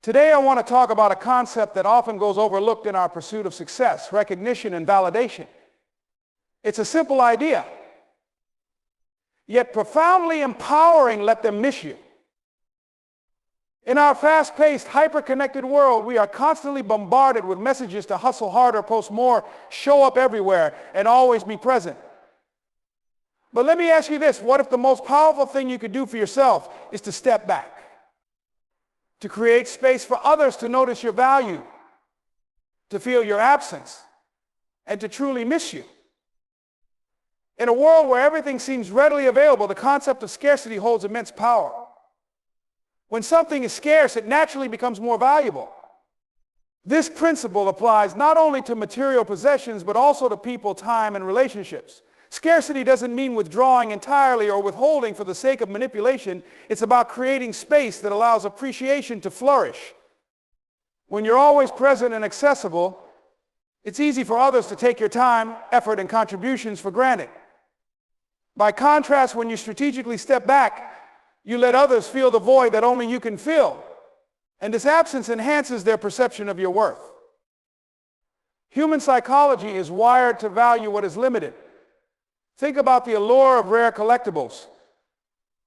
Today I want to talk about a concept that often goes overlooked in our pursuit of success, recognition, and validation. It's a simple idea, yet profoundly empowering. Let them miss you. In our fast-paced, hyper-connected world, we are constantly bombarded with messages to hustle harder, post more, show up everywhere, and always be present. But let me ask you this: what if the most powerful thing you could do for yourself is to step back? To create space for others to notice your value, to feel your absence, and to truly miss you. In a world where everything seems readily available, the concept of scarcity holds immense power. When something is scarce, it naturally becomes more valuable. This principle applies not only to material possessions, but also to people, time, and relationships. Scarcity doesn't mean withdrawing entirely or withholding for the sake of manipulation. It's about creating space that allows appreciation to flourish. When you're always present and accessible, it's easy for others to take your time, effort, and contributions for granted. By contrast, when you strategically step back, you let others feel the void that only you can fill, and this absence enhances their perception of your worth. Human psychology is wired to value what is limited. Think about the allure of rare collectibles,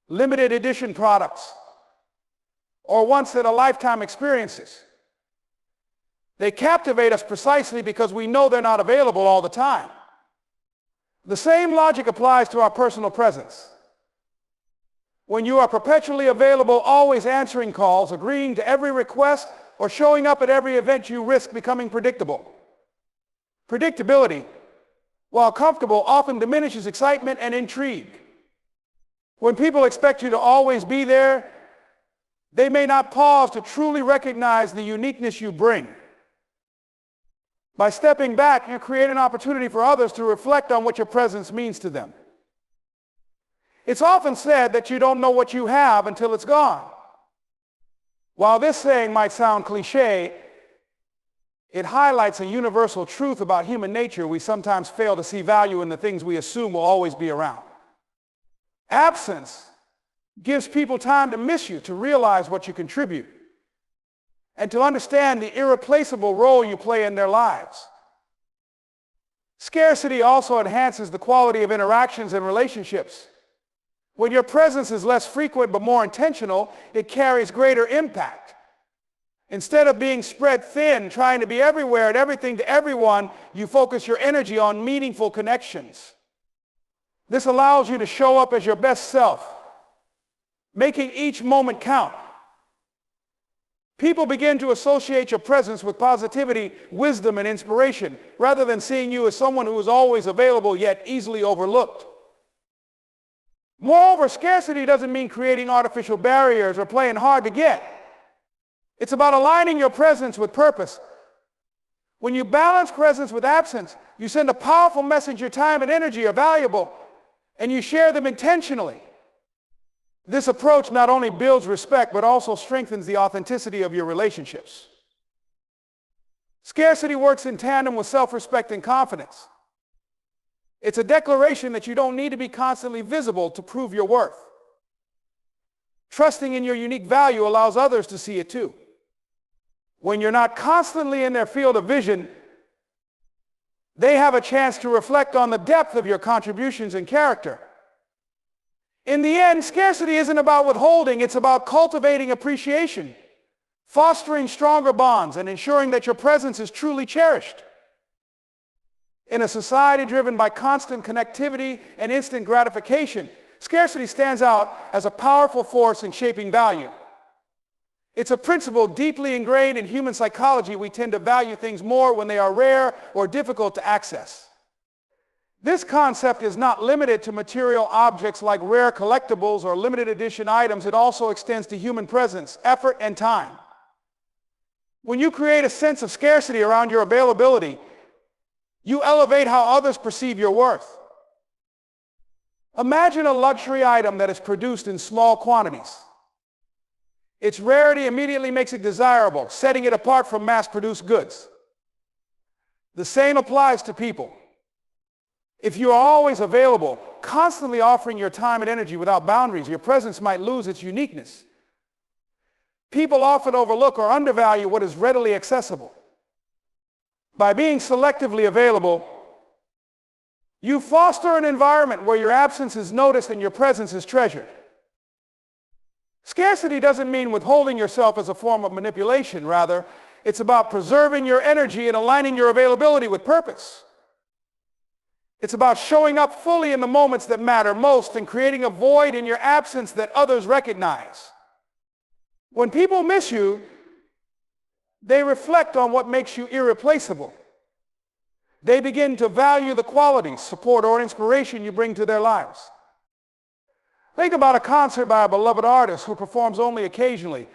limited edition products, or once-in-a-lifetime experiences. They captivate us precisely because we know they're not available all the time. The same logic applies to our personal presence. When you are perpetually available, always answering calls, agreeing to every request, or showing up at every event, you risk becoming predictable. Predictability, while comfortable, often diminishes excitement and intrigue. When people expect you to always be there, they may not pause to truly recognize the uniqueness you bring. By stepping back, you create an opportunity for others to reflect on what your presence means to them. It's often said that you don't know what you have until it's gone. While this saying might sound cliché, it highlights a universal truth about human nature. We sometimes fail to see value in the things we assume will always be around. Absence gives people time to miss you, to realize what you contribute, and to understand the irreplaceable role you play in their lives. Scarcity also enhances the quality of interactions and relationships. When your presence is less frequent but more intentional, it carries greater impact. Instead of being spread thin, trying to be everywhere and everything to everyone, you focus your energy on meaningful connections. This allows you to show up as your best self, making each moment count. People begin to associate your presence with positivity, wisdom, and inspiration, rather than seeing you as someone who is always available yet easily overlooked. Moreover, scarcity doesn't mean creating artificial barriers or playing hard to get. It's about aligning your presence with purpose. When you balance presence with absence, you send a powerful message. Your time and energy are valuable, and you share them intentionally. This approach not only builds respect, but also strengthens the authenticity of your relationships. Scarcity works in tandem with self-respect and confidence. It's a declaration that you don't need to be constantly visible to prove your worth. Trusting in your unique value allows others to see it too. When you're not constantly in their field of vision, they have a chance to reflect on the depth of your contributions and character. In the end, scarcity isn't about withholding, it's about cultivating appreciation, fostering stronger bonds, and ensuring that your presence is truly cherished. In a society driven by constant connectivity and instant gratification, scarcity stands out as a powerful force in shaping value. It's a principle deeply ingrained in human psychology. We tend to value things more when they are rare or difficult to access. This concept is not limited to material objects like rare collectibles or limited edition items. It also extends to human presence, effort, and time. When you create a sense of scarcity around your availability, you elevate how others perceive your worth. Imagine a luxury item that is produced in small quantities. Its rarity immediately makes it desirable, setting it apart from mass-produced goods. The same applies to people. If you are always available, constantly offering your time and energy without boundaries, your presence might lose its uniqueness. People often overlook or undervalue what is readily accessible. By being selectively available, you foster an environment where your absence is noticed and your presence is treasured. Scarcity doesn't mean withholding yourself as a form of manipulation. Rather, it's about preserving your energy and aligning your availability with purpose. It's about showing up fully in the moments that matter most and creating a void in your absence that others recognize. When people miss you, they reflect on what makes you irreplaceable. They begin to value the qualities, support, or inspiration you bring to their lives. Think about a concert by a beloved artist who performs only occasionally.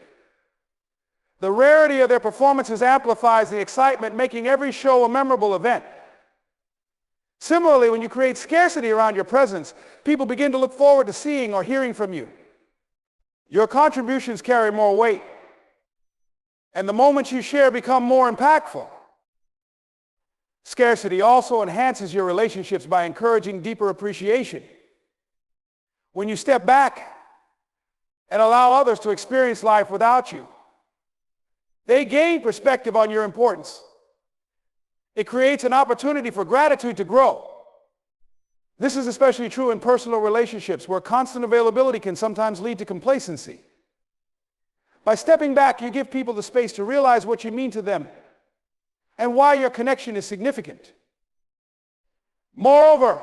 The rarity of their performances amplifies the excitement, making every show a memorable event. Similarly, when you create scarcity around your presence, people begin to look forward to seeing or hearing from you. Your contributions carry more weight, and the moments you share become more impactful. Scarcity also enhances your relationships by encouraging deeper appreciation. When you step back and allow others to experience life without you, they gain perspective on your importance. It creates an opportunity for gratitude to grow. This is especially true in personal relationships where constant availability can sometimes lead to complacency. By stepping back, you give people the space to realize what you mean to them and why your connection is significant. Moreover,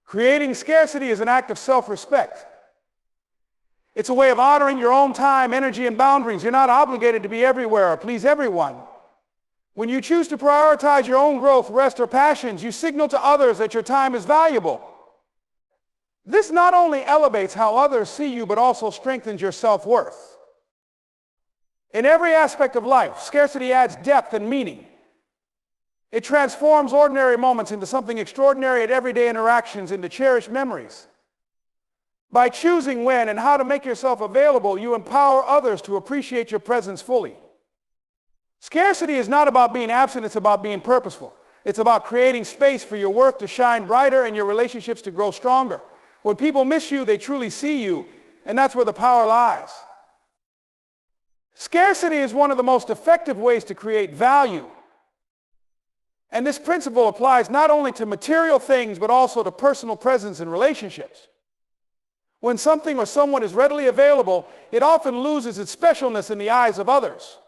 creating scarcity is an act of self-respect. It's a way of honoring your own time, energy, and boundaries. You're not obligated to be everywhere or please everyone. When you choose to prioritize your own growth, rest, or passions, you signal to others that your time is valuable. This not only elevates how others see you, but also strengthens your self-worth. In every aspect of life, scarcity adds depth and meaning. It transforms ordinary moments into something extraordinary, and everyday interactions into cherished memories. By choosing when and how to make yourself available, you empower others to appreciate your presence fully. Scarcity is not about being absent, it's about being purposeful. It's about creating space for your work to shine brighter and your relationships to grow stronger. When people miss you, they truly see you, and that's where the power lies. Scarcity is one of the most effective ways to create value. And this principle applies not only to material things, but also to personal presence and relationships. When something or someone is readily available, it often loses its specialness in the eyes of others.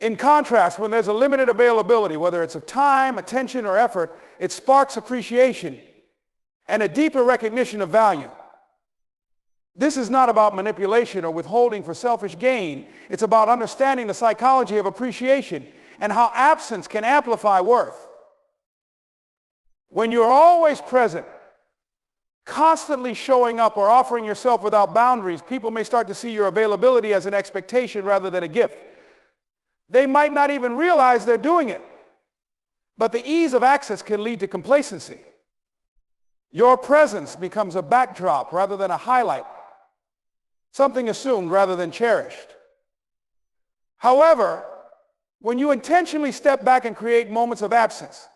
In contrast, when there's a limited availability, whether it's of time, attention, or effort, it sparks appreciation and a deeper recognition of value. This is not about manipulation or withholding for selfish gain. It's about understanding the psychology of appreciation and how absence can amplify worth. When you're always present, constantly showing up or offering yourself without boundaries, people may start to see your availability as an expectation rather than a gift. They might not even realize they're doing it, but the ease of access can lead to complacency. Your presence becomes a backdrop rather than a highlight, something assumed rather than cherished. However, when you intentionally step back and create moments of absence,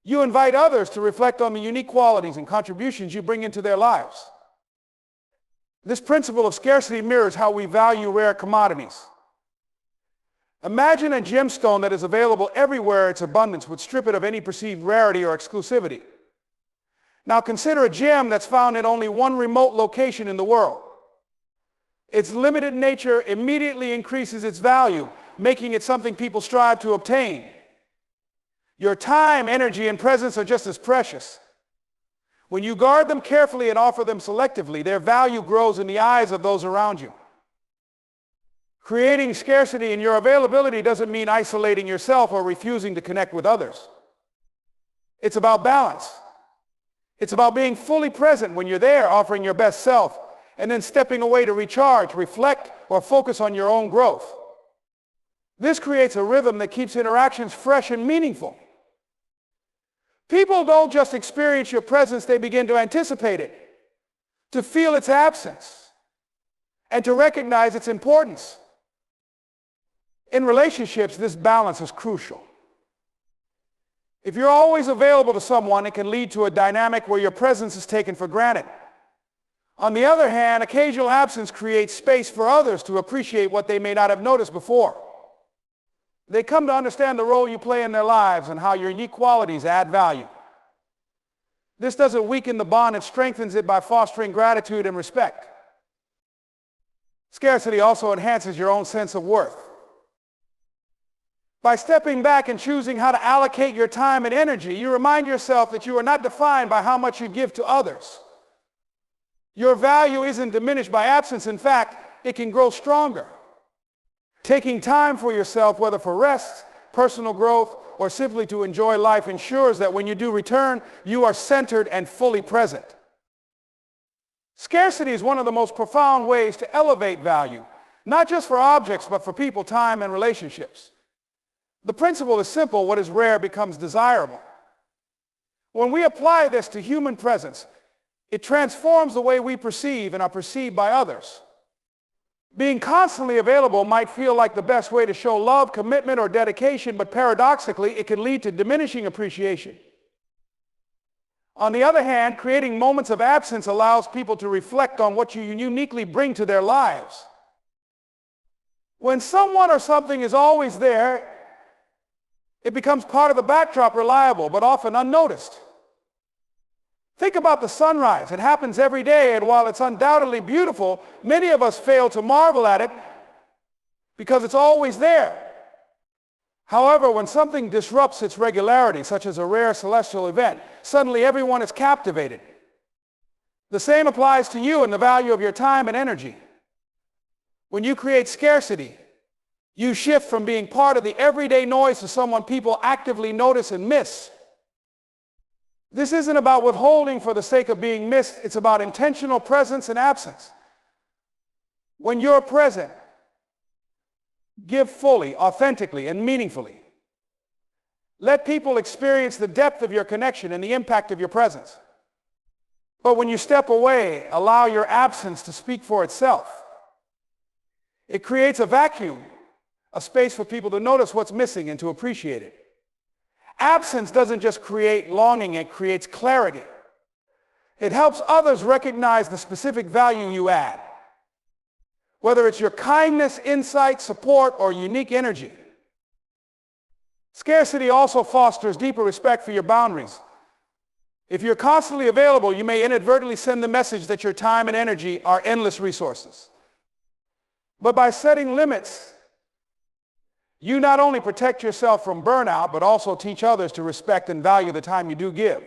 you invite others to reflect on the unique qualities and contributions you bring into their lives. This principle of scarcity mirrors how we value rare commodities. Imagine a gemstone that is available everywhere. Its abundance would strip it of any perceived rarity or exclusivity. Now consider a gem that's found in only one remote location in the world. Its limited nature immediately increases its value, making it something people strive to obtain. Your time, energy, and presence are just as precious. When you guard them carefully and offer them selectively, their value grows in the eyes of those around you. Creating scarcity in your availability doesn't mean isolating yourself or refusing to connect with others. It's about balance. It's about being fully present when you're there, offering your best self, and then stepping away to recharge, reflect, or focus on your own growth. This creates a rhythm that keeps interactions fresh and meaningful. People don't just experience your presence, they begin to anticipate it, to feel its absence, and to recognize its importance. In relationships, this balance is crucial. If you're always available to someone, it can lead to a dynamic where your presence is taken for granted. On the other hand, occasional absence creates space for others to appreciate what they may not have noticed before. They come to understand the role you play in their lives and how your unique qualities add value. This doesn't weaken the bond, it strengthens it by fostering gratitude and respect. Scarcity also enhances your own sense of worth. By stepping back and choosing how to allocate your time and energy, you remind yourself that you are not defined by how much you give to others. Your value isn't diminished by absence. In fact, it can grow stronger. Taking time for yourself, whether for rest, personal growth, or simply to enjoy life, ensures that when you do return, you are centered and fully present. Scarcity is one of the most profound ways to elevate value, not just for objects, but for people, time, and relationships. The principle is simple: what is rare becomes desirable. When we apply this to human presence, it transforms the way we perceive and are perceived by others. Being constantly available might feel like the best way to show love, commitment, or dedication, but paradoxically, it can lead to diminishing appreciation. On the other hand, creating moments of absence allows people to reflect on what you uniquely bring to their lives. When someone or something is always there, it becomes part of the backdrop, reliable, but often unnoticed. Think about the sunrise. It happens every day, and while it's undoubtedly beautiful, many of us fail to marvel at it because it's always there. However, when something disrupts its regularity, such as a rare celestial event, suddenly everyone is captivated. The same applies to you and the value of your time and energy. When you create scarcity, you shift from being part of the everyday noise to someone people actively notice and miss. This isn't about withholding for the sake of being missed. It's about intentional presence and absence. When you're present, give fully, authentically, and meaningfully. Let people experience the depth of your connection and the impact of your presence. But when you step away, allow your absence to speak for itself. It creates a vacuum, a space for people to notice what's missing and to appreciate it. Absence doesn't just create longing, it creates clarity. It helps others recognize the specific value you add, whether it's your kindness, insight, support, or unique energy. Scarcity also fosters deeper respect for your boundaries. If you're constantly available, you may inadvertently send the message that your time and energy are endless resources. But by setting limits, you not only protect yourself from burnout, but also teach others to respect and value the time you do give.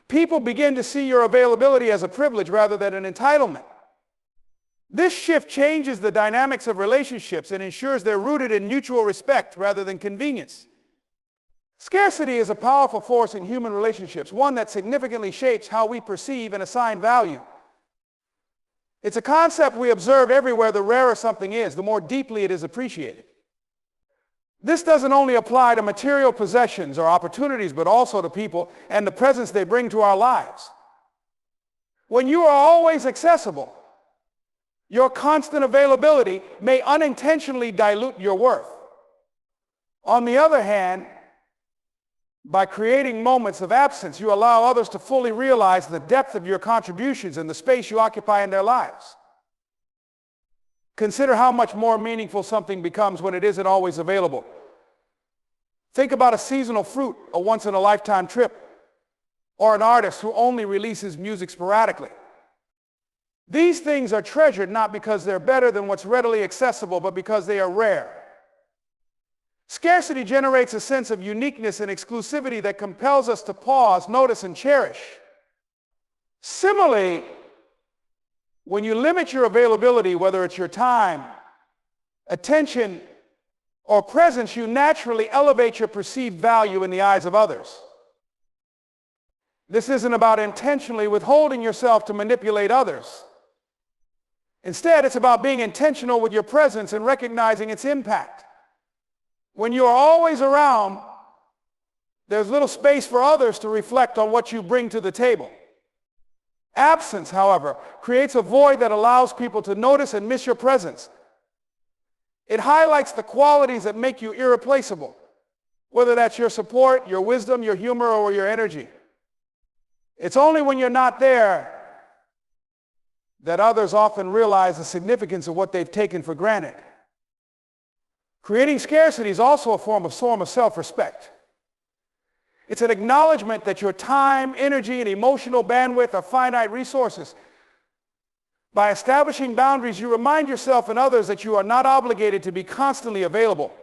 People begin to see your availability as a privilege rather than an entitlement. This shift changes the dynamics of relationships and ensures they're rooted in mutual respect rather than convenience. Scarcity is a powerful force in human relationships, one that significantly shapes how we perceive and assign value. It's a concept we observe everywhere. The rarer something is, the more deeply it is appreciated. This doesn't only apply to material possessions or opportunities, but also to people and the presence they bring to our lives. When you are always accessible, your constant availability may unintentionally dilute your worth. On the other hand, by creating moments of absence, you allow others to fully realize the depth of your contributions and the space you occupy in their lives. Consider how much more meaningful something becomes when it isn't always available. Think about a seasonal fruit, a once-in-a-lifetime trip, or an artist who only releases music sporadically. These things are treasured not because they're better than what's readily accessible, but because they are rare. Scarcity generates a sense of uniqueness and exclusivity that compels us to pause, notice, and cherish. Similarly, when you limit your availability, whether it's your time, attention, or presence, you naturally elevate your perceived value in the eyes of others. This isn't about intentionally withholding yourself to manipulate others. Instead, it's about being intentional with your presence and recognizing its impact. When you are always around, there's little space for others to reflect on what you bring to the table. Absence, however, creates a void that allows people to notice and miss your presence. It highlights the qualities that make you irreplaceable, whether that's your support, your wisdom, your humor, or your energy. It's only when you're not there that others often realize the significance of what they've taken for granted. Creating scarcity is also a form of self-respect. It's an acknowledgement that your time, energy, and emotional bandwidth are finite resources. By establishing boundaries, you remind yourself and others that you are not obligated to be constantly available.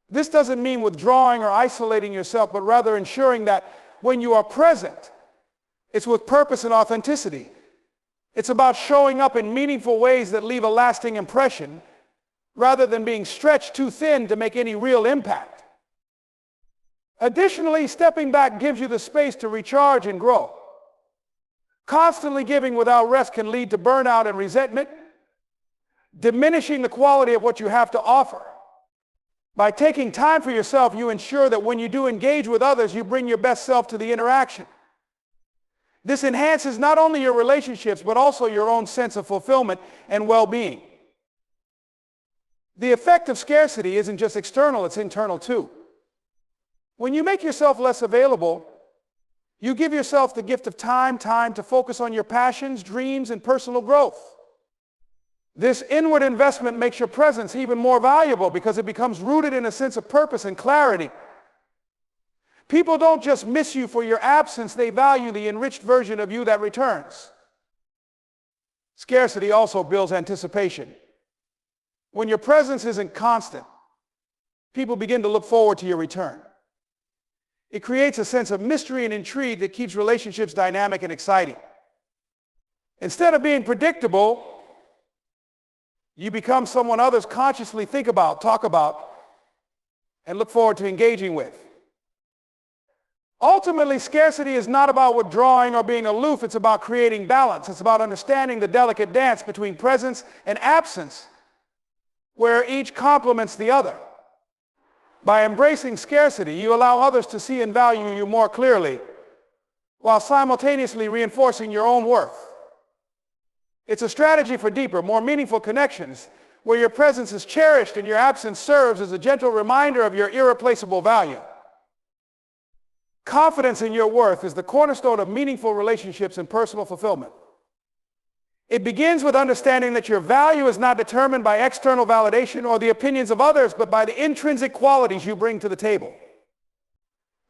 This doesn't mean withdrawing or isolating yourself, but rather ensuring that when you are present, it's with purpose and authenticity. It's about showing up in meaningful ways that leave a lasting impression, rather than being stretched too thin to make any real impact. Additionally, stepping back gives you the space to recharge and grow. Constantly giving without rest can lead to burnout and resentment, diminishing the quality of what you have to offer. By taking time for yourself, you ensure that when you do engage with others, you bring your best self to the interaction. This enhances not only your relationships, but also your own sense of fulfillment and well-being. The effect of scarcity isn't just external, it's internal too. When you make yourself less available, you give yourself the gift of time to focus on your passions, dreams, and personal growth. This inward investment makes your presence even more valuable because it becomes rooted in a sense of purpose and clarity. People don't just miss you for your absence, they value the enriched version of you that returns. Scarcity also builds anticipation. When your presence isn't constant, people begin to look forward to your return. It creates a sense of mystery and intrigue that keeps relationships dynamic and exciting. Instead of being predictable, you become someone others consciously think about, talk about, and look forward to engaging with. Ultimately, scarcity is not about withdrawing or being aloof. It's about creating balance. It's about understanding the delicate dance between presence and absence, where each complements the other. By embracing scarcity, you allow others to see and value you more clearly, while simultaneously reinforcing your own worth. It's a strategy for deeper, more meaningful connections, where your presence is cherished and your absence serves as a gentle reminder of your irreplaceable value. Confidence in your worth is the cornerstone of meaningful relationships and personal fulfillment. It begins with understanding that your value is not determined by external validation or the opinions of others, but by the intrinsic qualities you bring to the table.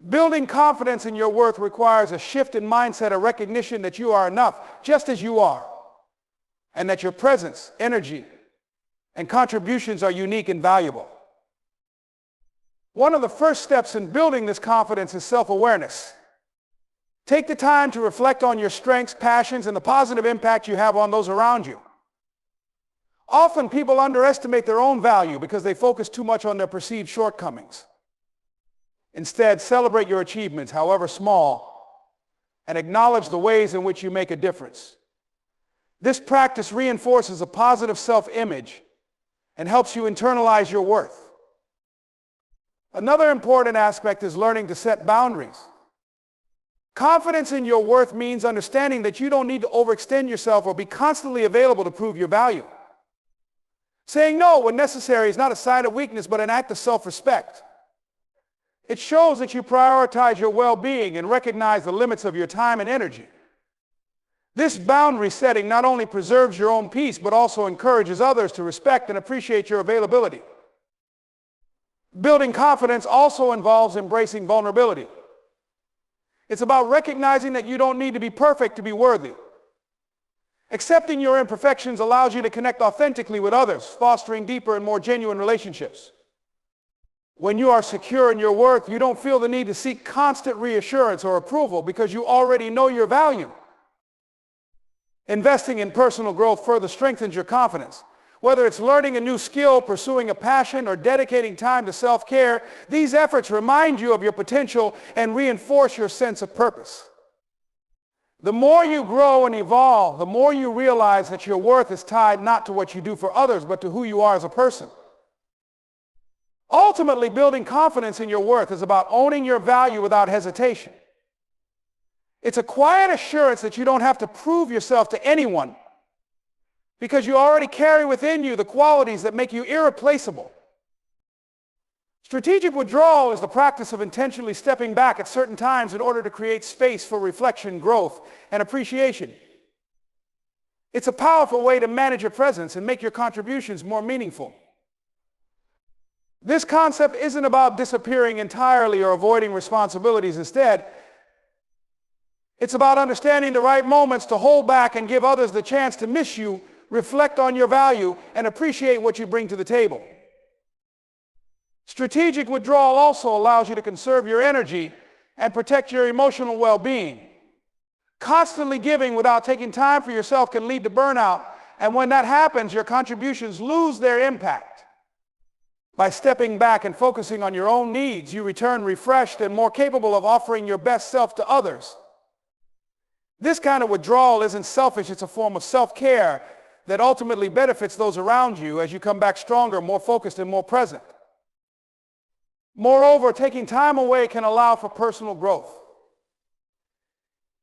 Building confidence in your worth requires a shift in mindset, a recognition that you are enough just as you are, and that your presence, energy, and contributions are unique and valuable. One of the first steps in building this confidence is self-awareness. Take the time to reflect on your strengths, passions, and the positive impact you have on those around you. Often people underestimate their own value because they focus too much on their perceived shortcomings. Instead, celebrate your achievements, however small, and acknowledge the ways in which you make a difference. This practice reinforces a positive self-image and helps you internalize your worth. Another important aspect is learning to set boundaries. Confidence in your worth means understanding that you don't need to overextend yourself or be constantly available to prove your value. Saying no when necessary is not a sign of weakness, but an act of self-respect. It shows that you prioritize your well-being and recognize the limits of your time and energy. This boundary setting not only preserves your own peace, but also encourages others to respect and appreciate your availability. Building confidence also involves embracing vulnerability. It's about recognizing that you don't need to be perfect to be worthy. Accepting your imperfections allows you to connect authentically with others, fostering deeper and more genuine relationships. When you are secure in your worth, you don't feel the need to seek constant reassurance or approval because you already know your value. Investing in personal growth further strengthens your confidence. Whether it's learning a new skill, pursuing a passion, or dedicating time to self-care, these efforts remind you of your potential and reinforce your sense of purpose. The more you grow and evolve, the more you realize that your worth is tied not to what you do for others, but to who you are as a person. Ultimately, building confidence in your worth is about owning your value without hesitation. It's a quiet assurance that you don't have to prove yourself to anyone, because you already carry within you the qualities that make you irreplaceable. Strategic withdrawal is the practice of intentionally stepping back at certain times in order to create space for reflection, growth, and appreciation. It's a powerful way to manage your presence and make your contributions more meaningful. This concept isn't about disappearing entirely or avoiding responsibilities. Instead, it's about understanding the right moments to hold back and give others the chance to miss you, reflect on your value, and appreciate what you bring to the table. Strategic withdrawal also allows you to conserve your energy and protect your emotional well-being. Constantly giving without taking time for yourself can lead to burnout, and when that happens, your contributions lose their impact. By stepping back and focusing on your own needs, you return refreshed and more capable of offering your best self to others. This kind of withdrawal isn't selfish, it's a form of self-care that ultimately benefits those around you as you come back stronger, more focused, and more present. Moreover, taking time away can allow for personal growth.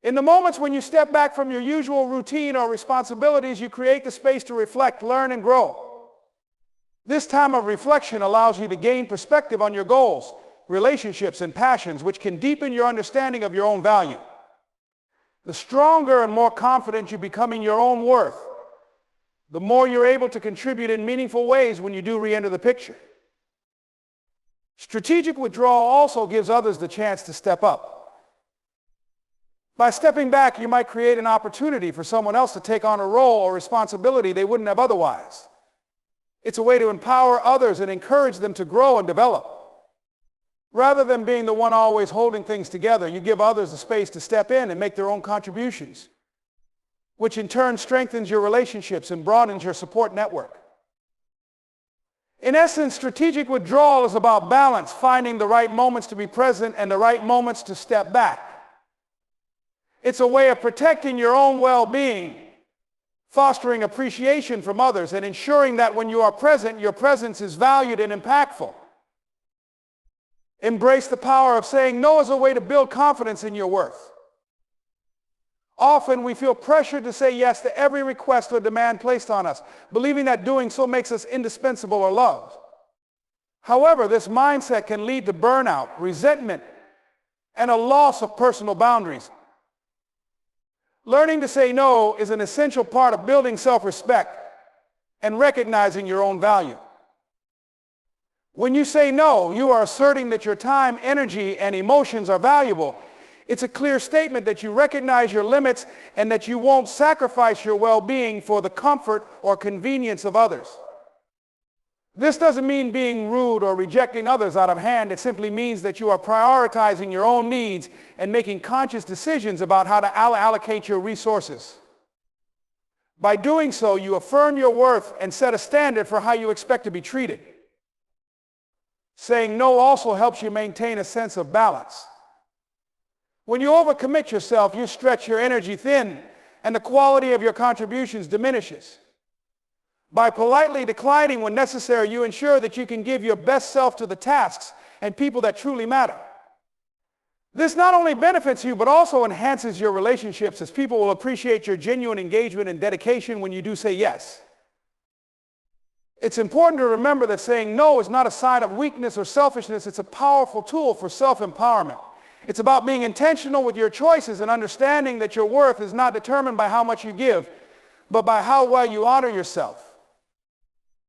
In the moments when you step back from your usual routine or responsibilities, you create the space to reflect, learn, and grow. This time of reflection allows you to gain perspective on your goals, relationships, and passions, which can deepen your understanding of your own value. The stronger and more confident you become in your own worth, the more you're able to contribute in meaningful ways when you do re-enter the picture. Strategic withdrawal also gives others the chance to step up. By stepping back, you might create an opportunity for someone else to take on a role or responsibility they wouldn't have otherwise. It's a way to empower others and encourage them to grow and develop. Rather than being the one always holding things together, you give others the space to step in and make their own contributions, which in turn strengthens your relationships and broadens your support network. In essence, strategic withdrawal is about balance, finding the right moments to be present and the right moments to step back. It's a way of protecting your own well-being, fostering appreciation from others, and ensuring that when you are present, your presence is valued and impactful. Embrace the power of saying no as a way to build confidence in your worth. Often we feel pressured to say yes to every request or demand placed on us, believing that doing so makes us indispensable or loved. However, this mindset can lead to burnout, resentment, and a loss of personal boundaries. Learning to say no is an essential part of building self-respect and recognizing your own value. When you say no, you are asserting that your time, energy, and emotions are valuable. It's a clear statement that you recognize your limits and that you won't sacrifice your well-being for the comfort or convenience of others. This doesn't mean being rude or rejecting others out of hand. It simply means that you are prioritizing your own needs and making conscious decisions about how to allocate your resources. By doing so, you affirm your worth and set a standard for how you expect to be treated. Saying no also helps you maintain a sense of balance. When you overcommit yourself, you stretch your energy thin, and the quality of your contributions diminishes. By politely declining when necessary, you ensure that you can give your best self to the tasks and people that truly matter. This not only benefits you, but also enhances your relationships, as people will appreciate your genuine engagement and dedication when you do say yes. It's important to remember that saying no is not a sign of weakness or selfishness. It's a powerful tool for self-empowerment. It's about being intentional with your choices and understanding that your worth is not determined by how much you give, but by how well you honor yourself.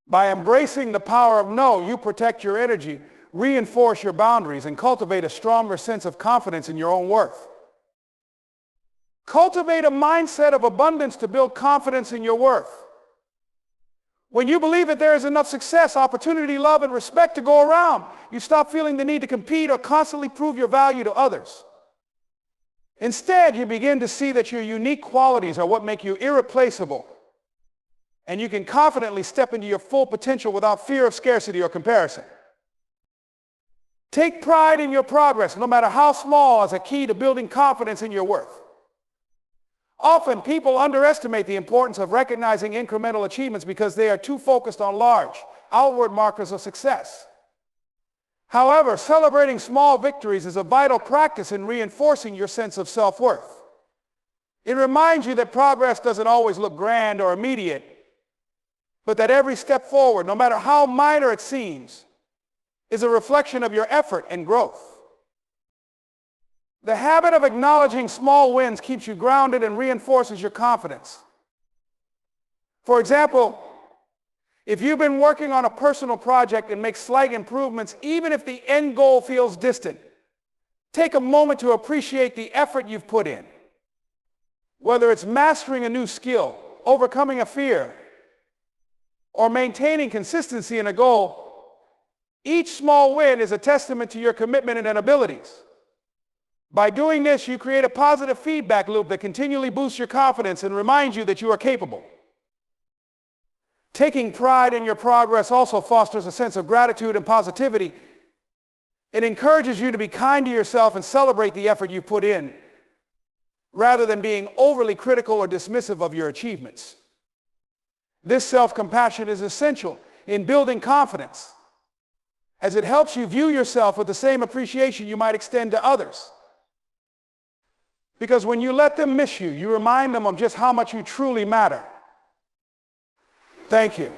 By embracing the power of no, you protect your energy, reinforce your boundaries, and cultivate a stronger sense of confidence in your own worth. Cultivate a mindset of abundance to build confidence in your worth. When you believe that there is enough success, opportunity, love, and respect to go around, you stop feeling the need to compete or constantly prove your value to others. Instead, you begin to see that your unique qualities are what make you irreplaceable, and you can confidently step into your full potential without fear of scarcity or comparison. Take pride in your progress, no matter how small, as a key to building confidence in your worth. Often, people underestimate the importance of recognizing incremental achievements because they are too focused on large, outward markers of success. However, celebrating small victories is a vital practice in reinforcing your sense of self-worth. It reminds you that progress doesn't always look grand or immediate, but that every step forward, no matter how minor it seems, is a reflection of your effort and growth. The habit of acknowledging small wins keeps you grounded and reinforces your confidence. For example, if you've been working on a personal project and make slight improvements, even if the end goal feels distant, take a moment to appreciate the effort you've put in. Whether it's mastering a new skill, overcoming a fear, or maintaining consistency in a goal, each small win is a testament to your commitment and abilities. By doing this, you create a positive feedback loop that continually boosts your confidence and reminds you that you are capable. Taking pride in your progress also fosters a sense of gratitude and positivity. It encourages you to be kind to yourself and celebrate the effort you put in, rather than being overly critical or dismissive of your achievements. This self-compassion is essential in building confidence, as it helps you view yourself with the same appreciation you might extend to others. Because when you let them miss you, you remind them of just how much you truly matter. Thank you.